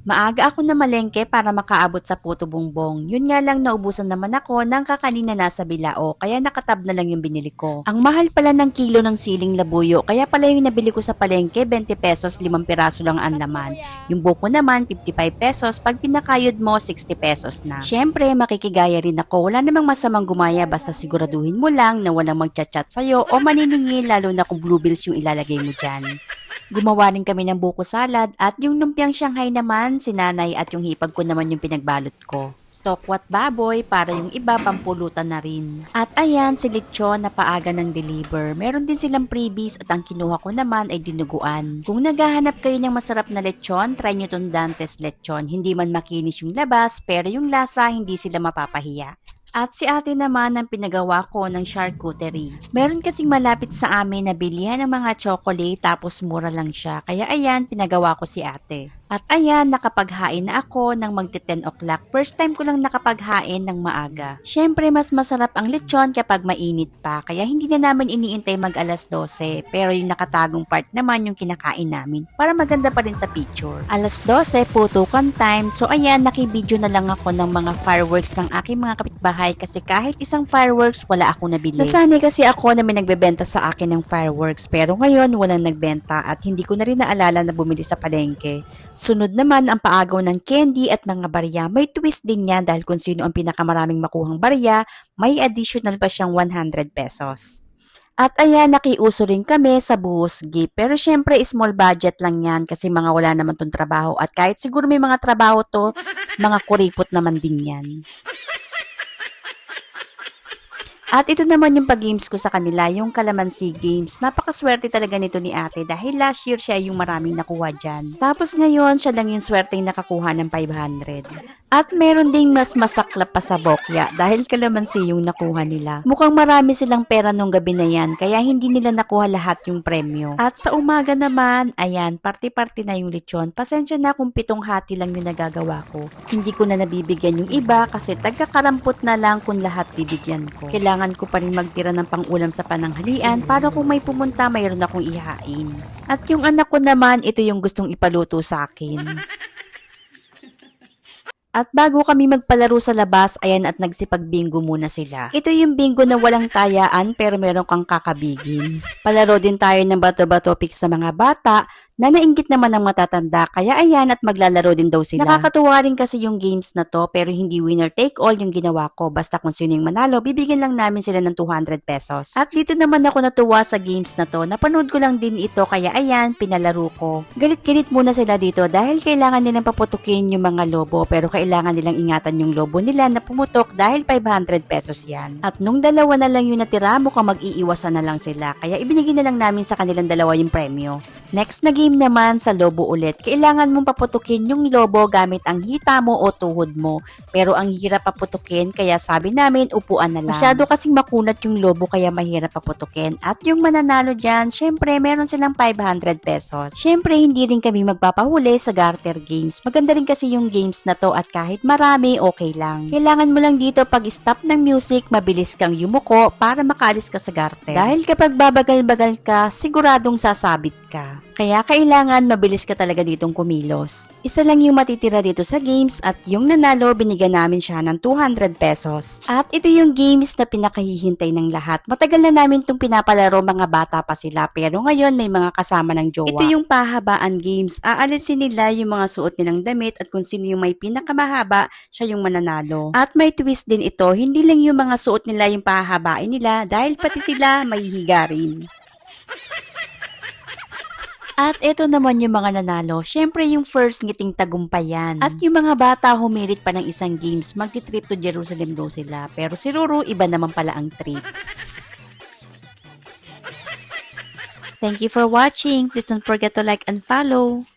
Maaga ako na malengke para makaabot sa Puto Bumbong. Yun nga lang naubusan naman ako ng kakanin na nasa bilao kaya nakatab na lang yung binili ko. Ang mahal pala ng kilo ng siling labuyo kaya pala yung nabili ko sa palengke 20 pesos 5 piraso lang ang laman. Yung buko naman 55 pesos pag pinakayod mo 60 pesos na. Syempre makikigaya rin ako, wala namang masamang gumaya basta siguraduhin mo lang na walang magchat-chat sa'yo o maniningil lalo na kung blue bills yung ilalagay mo dyan. Gumawa rin kami ng buko salad at yung lumpiang Shanghai naman, sinanay at yung hipag ko naman yung pinagbalot ko. Tokwat baboy para yung iba pampulutan na rin. At ayan, si Lechon na paaga ng deliver. Meron din silang freebies at ang kinuha ko naman ay dinuguan. Kung naghahanap kayo ng masarap na lechon, try nyo tong Dantes Lechon. Hindi man makinis yung labas, pero yung lasa hindi sila mapapahiya. At si ate naman ang pinagawa ko ng charcuterie. Meron kasing malapit sa amin na bilihan ng mga chocolate tapos mura lang siya. Kaya ayan, pinagawa ko si ate. At ayan, nakapaghain na ako ng magti 10 o'clock. First time ko lang nakapaghain ng maaga. Syempre, mas masarap ang lechon kapag mainit pa. Kaya hindi na namin iniintay mag alas 12. Pero yung nakatagong part naman yung kinakain namin. Para maganda pa rin sa picture. Alas 12, putukan time. So ayan, nakibideo na lang ako ng mga fireworks ng aking mga kapitbahay. Kasi kahit isang fireworks, wala akong nabili. Nasanay kasi ako na may nagbebenta sa akin ng fireworks. Pero ngayon, walang nagbenta at hindi ko na rin naalala na bumili sa palengke. Sunod naman ang paagaw ng candy at mga barya. May twist din yan dahil kung sino ang pinakamaraming makuhang barya, may additional pa siyang 100 pesos. At ayan, nakiuso rin kami sa buhos gift. Pero syempre, small budget lang yan kasi mga wala naman tong trabaho. At kahit siguro may mga trabaho to, mga kuripot naman din yan. At ito naman yung pag-games ko sa kanila, yung Calamansi Games. Napakaswerte talaga nito ni ate dahil last year siya yung maraming nakuha dyan. Tapos ngayon, siya lang yung swerteng nakakuha ng 500. At meron ding mas masaklap pa sa bokya dahil kalamansi yung nakuha nila. Mukhang marami silang pera nung gabi na yan kaya hindi nila nakuha lahat yung premyo. At sa umaga naman, ayan, party-party na yung lechon. Pasensya na kung 7 hati lang yung nagagawa ko. Hindi ko na nabibigyan yung iba kasi tagkakarampot na lang kung lahat bibigyan ko. Kailangan ko pa rin magtira ng pang-ulam sa pananghalian para kung may pumunta mayroon akong ihain. At yung anak ko naman, ito yung gustong ipaluto sa akin. At bago kami magpalaro sa labas, ayan at nagsipag-bingo muna sila. Ito yung bingo na walang tayaan pero meron kang kakabigin. Palaro din tayo ng bato-bato pick sa mga bata na nainggit naman ng matatanda kaya ayan at maglalaro din daw sila. Nakakatuwa rin kasi yung games na to pero hindi winner take all yung ginawa ko. Basta kung sino yung manalo, bibigyan lang namin sila ng 200 pesos. At dito naman ako natuwa sa games na to. Napanood ko lang din ito kaya ayan, pinalaro ko. Galit-galit muna sila dito dahil kailangan nilang paputukin yung mga lobo pero kailangan nilang ingatan yung lobo nila na pumutok dahil 500 pesos yan. At nung dalawa na lang yung natira, mukhang mag-iiwasan na lang sila. Kaya ibinigay na lang namin sa kanilang dalawa yung premyo. Next na game naman sa lobo ulit. Kailangan mong paputukin yung lobo gamit ang hita mo o tuhod mo. Pero ang hirap paputukin kaya sabi namin upuan na lang. Masyado kasing makunat yung lobo kaya mahirap paputukin. At yung mananalo dyan, syempre meron silang 500 pesos. Syempre hindi rin kami magpapahuli sa garter games. Maganda rin kasi yung games na to at kahit marami okay lang. Kailangan mo lang dito pag stop ng music, mabilis kang yumuko para makaalis ka sa garter. Dahil kapag babagal-bagal ka, siguradong sasabit ka. Kaya kailangan mabilis ka talaga ditong kumilos. Isa lang yung matitira dito sa games at yung nanalo binigyan namin siya ng 200 pesos. At ito yung games na pinakahihintay ng lahat. Matagal na namin itong pinapalaro, mga bata pa sila pero ngayon may mga kasama ng jowa. Ito yung pahabaan games. Aalisin nila yung mga suot nilang damit at kung sino yung may pinakamahaba, siya yung mananalo. At may twist din ito, hindi lang yung mga suot nila yung pahahabain nila dahil pati sila may higa rin. At ito naman yung mga nanalo, syempre yung first ngiting tagumpayan. At yung mga bata humirit pa ng isang games, magti-trip to Jerusalem daw sila. Pero si Ruru, iba naman pala ang trip. Thank you for watching. Please don't forget to like and follow.